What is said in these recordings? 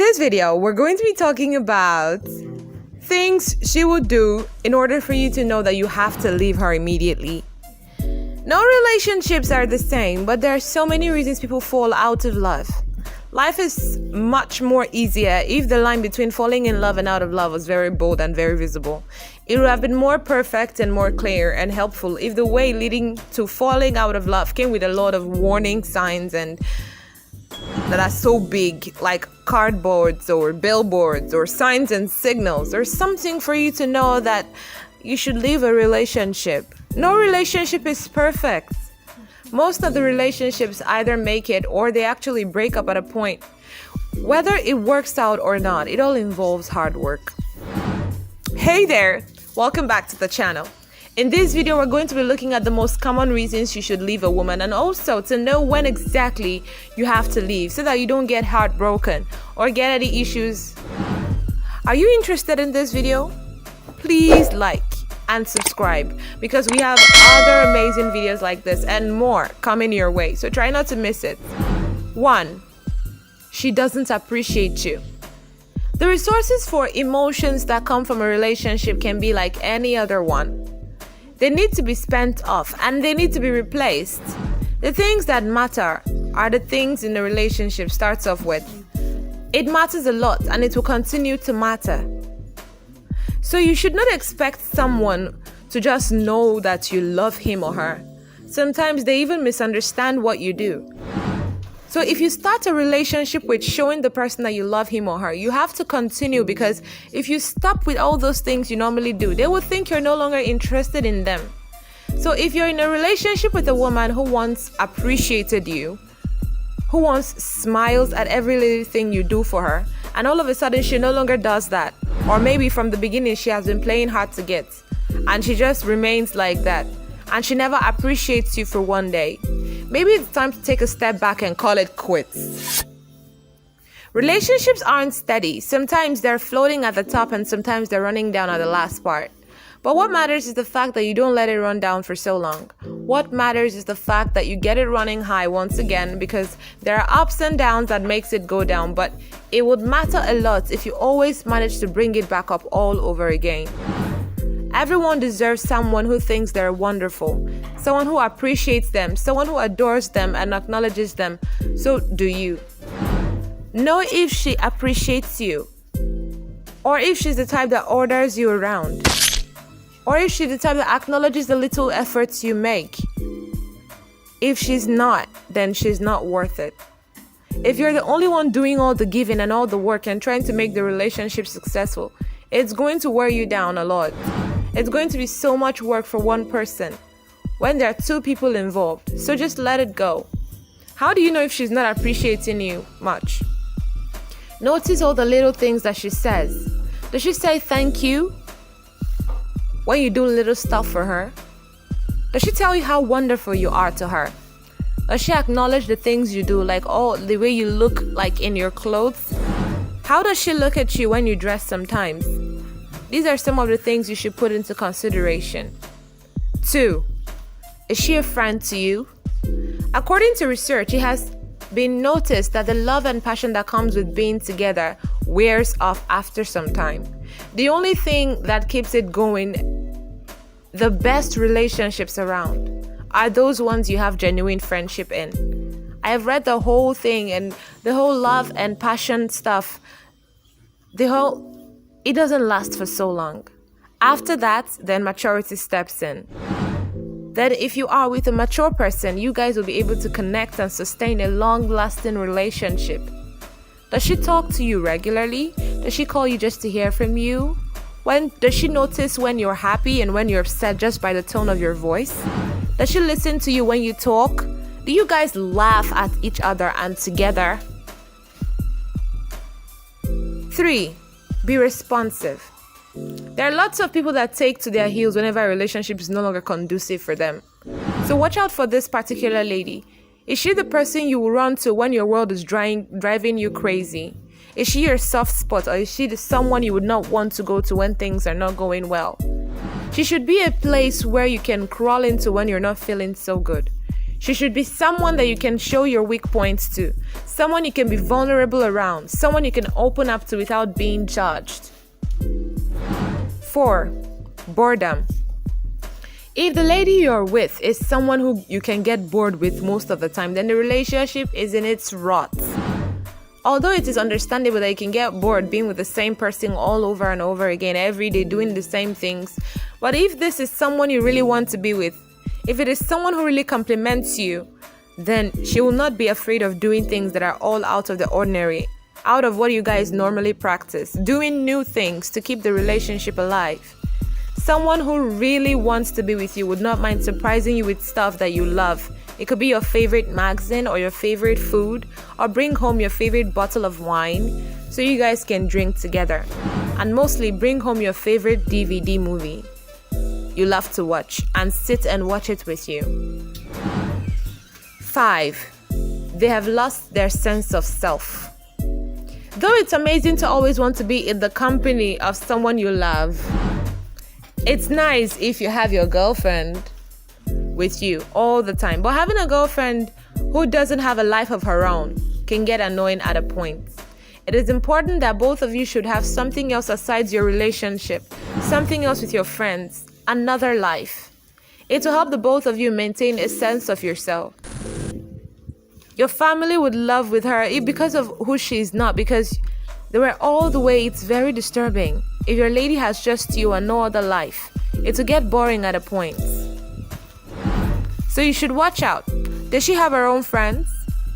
this video, we're going to be talking about things she would do in order for you to know that you have to leave her immediately. No relationships are the same, but there are so many reasons people fall out of love. Life is much more easier if the line between falling in love and out of love was very bold and very visible. It would have been more perfect and more clear and helpful if the way leading to falling out of love came with a lot of warning signs and that are so big, like cardboards or billboards or signs and signals or something for you to know that you should leave a relationship. No relationship is perfect. Most of the relationships either make it or they actually break up at a point. Whether it works out or not, it all involves hard work. Hey there! Welcome back to the channel. In this video, we're going to be looking at the most common reasons you should leave a woman and also to know when exactly you have to leave so that you don't get heartbroken or get any issues. Are you interested in this video? Please like and subscribe because we have other amazing videos like this and more coming your way, so try not to miss it. 1. She doesn't appreciate you. The resources for emotions that come from a relationship can be like any other one. They need to be spent off and they need to be replaced. The things that matter are the things in the relationship starts off with. It matters a lot and it will continue to matter. So you should not expect someone to just know that you love him or her. Sometimes they even misunderstand what you do. So if you start a relationship with showing the person that you love him or her, you have to continue, because if you stop with all those things you normally do, they will think you're no longer interested in them. So if you're in a relationship with a woman who once appreciated you, who once smiles at every little thing you do for her, and all of a sudden she no longer does that, or maybe from the beginning she has been playing hard to get, and she just remains like that, and she never appreciates you for one day, maybe it's time to take a step back and call it quits. Relationships aren't steady. Sometimes they're floating at the top and sometimes they're running down at the last part. But what matters is the fact that you don't let it run down for so long. What matters is the fact that you get it running high once again, because there are ups and downs that makes it go down, but it would matter a lot if you always manage to bring it back up all over again. Everyone deserves someone who thinks they're wonderful, someone who appreciates them, someone who adores them and acknowledges them. So do you. Know if she appreciates you, or if she's the type that orders you around, or if she's the type that acknowledges the little efforts you make. If she's not, then she's not worth it. If you're the only one doing all the giving and all the work and trying to make the relationship successful, it's going to wear you down a lot. It's going to be so much work for one person when there are two people involved. So just let it go. How do you know if she's not appreciating you much? Notice all the little things that she says. Does she say thank you when you do little stuff for her? Does she tell you how wonderful you are to her? Does she acknowledge the things you do, like the way you look like in your clothes? How does she look at you when you dress sometimes? These are some of the things you should put into consideration. 2. Is she a friend to you? According to research, it has been noticed that the love and passion that comes with being together wears off after some time. The only thing that keeps it going, the best relationships around, are those ones you have genuine friendship in. I have read the whole thing, and the whole love and passion stuff, it doesn't last for so long. After that, then maturity steps in. Then if you are with a mature person, you guys will be able to connect and sustain a long-lasting relationship. Does she talk to you regularly? Does she call you just to hear from you? Does she notice when you're happy and when you're upset just by the tone of your voice? Does she listen to you when you talk? Do you guys laugh at each other and together? 3. Be responsive. There are lots of people that take to their heels whenever a relationship is no longer conducive for them. So watch out for this particular lady. Is she the person you will run to when your world is driving you crazy? Is she your soft spot, or is she someone you would not want to go to when things are not going well? She should be a place where you can crawl into when you're not feeling so good. She should be someone that you can show your weak points to, someone you can be vulnerable around, someone you can open up to without being judged. 4. Boredom. If the lady you're with is someone who you can get bored with most of the time, then the relationship is in its rot. Although it is understandable that you can get bored being with the same person all over and over again every day doing the same things, but if this is someone you really want to be with, if it is someone who really compliments you, then she will not be afraid of doing things that are all out of the ordinary, out of what you guys normally practice, doing new things to keep the relationship alive. Someone who really wants to be with you would not mind surprising you with stuff that you love. It could be your favorite magazine or your favorite food, or bring home your favorite bottle of wine so you guys can drink together. And mostly bring home your favorite DVD movie you love to watch and sit and watch it with you. 5. They have lost their sense of self. Though it's amazing to always want to be in the company of someone you love, it's nice if you have your girlfriend with you all the time. But having a girlfriend who doesn't have a life of her own can get annoying at a point. It is important that both of you should have something else aside your relationship, something else with your friends, another life. It will help the both of you maintain a sense of yourself. Your family would love with her because of who she is not, because they were all the way. It's very disturbing. If your lady has just you and no other life, it will get boring at a point. So you should watch out. Does she have her own friends?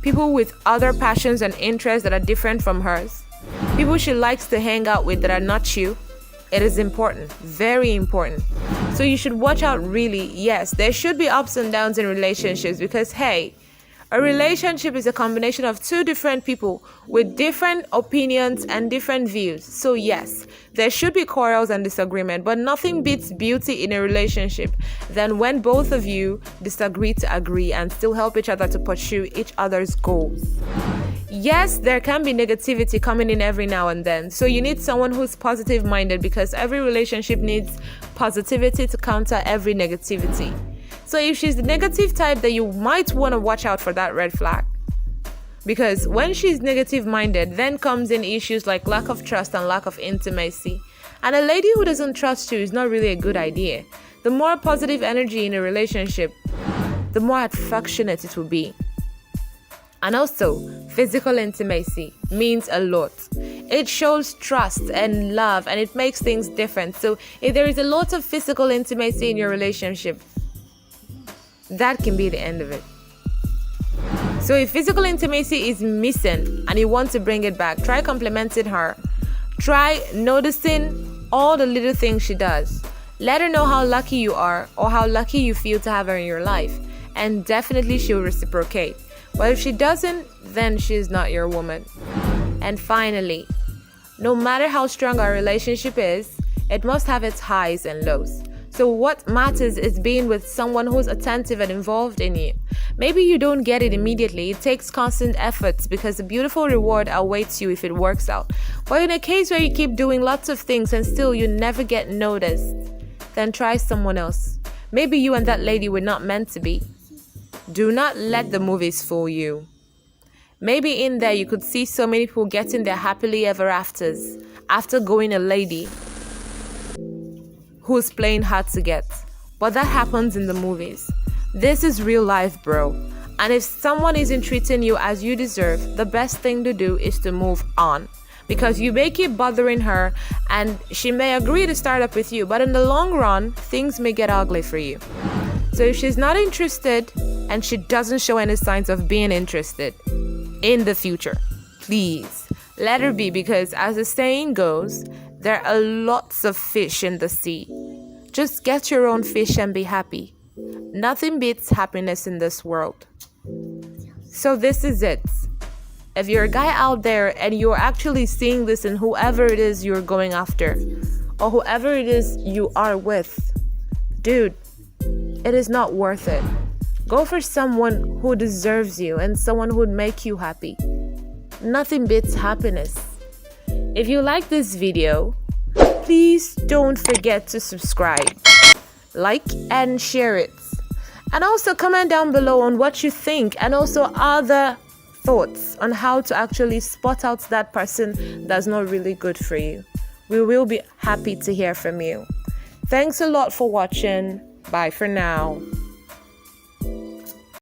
People with other passions and interests that are different from hers? People she likes to hang out with that are not you? It is important, very important. So you should watch out really. Yes, there should be ups and downs in relationships because, hey, a relationship is a combination of two different people with different opinions and different views. So yes, there should be quarrels and disagreement, but nothing beats beauty in a relationship than when both of you disagree to agree and still help each other to pursue each other's goals. Yes, there can be negativity coming in every now and then. So you need someone who's positive minded because every relationship needs positivity to counter every negativity. So if she's the negative type, then you might want to watch out for that red flag. Because when she's negative minded, then comes in issues like lack of trust and lack of intimacy. And a lady who doesn't trust you is not really a good idea. The more positive energy in a relationship, the more affectionate it will be. And also, physical intimacy means a lot. It shows trust and love and it makes things different. So if there is a lot of physical intimacy in your relationship, that can be the end of it. So if physical intimacy is missing and you want to bring it back, try complimenting her. Try noticing all the little things she does. Let her know how lucky you are or how lucky you feel to have her in your life. And definitely she'll reciprocate. But if she doesn't, then she's not your woman. And finally, no matter how strong our relationship is, it must have its highs and lows. So what matters is being with someone who's attentive and involved in you. Maybe you don't get it immediately. It takes constant efforts because a beautiful reward awaits you if it works out. But in a case where you keep doing lots of things and still you never get noticed, then try someone else. Maybe you and that lady were not meant to be. Do not let the movies fool you. Maybe in there you could see so many people getting their happily ever afters after going a lady who's playing hard to get. But that happens in the movies. This is real life, bro. And if someone isn't treating you as you deserve, the best thing to do is to move on. Because you may keep bothering her and she may agree to start up with you, but in the long run, things may get ugly for you. So if she's not interested and she doesn't show any signs of being interested in the future, please let her be, because as the saying goes, there are lots of fish in the sea. Just get your own fish and be happy. Nothing beats happiness in this world. So this is it. If you're a guy out there and you're actually seeing this in whoever it is you're going after, or whoever it is you are with, dude, it is not worth it. Go for someone who deserves you and someone who would make you happy. Nothing beats happiness. If you like this video, please don't forget to subscribe, like and share it. And also comment down below on what you think and also other thoughts on how to actually spot out that person that's not really good for you. We will be happy to hear from you. Thanks a lot for watching. Bye for now.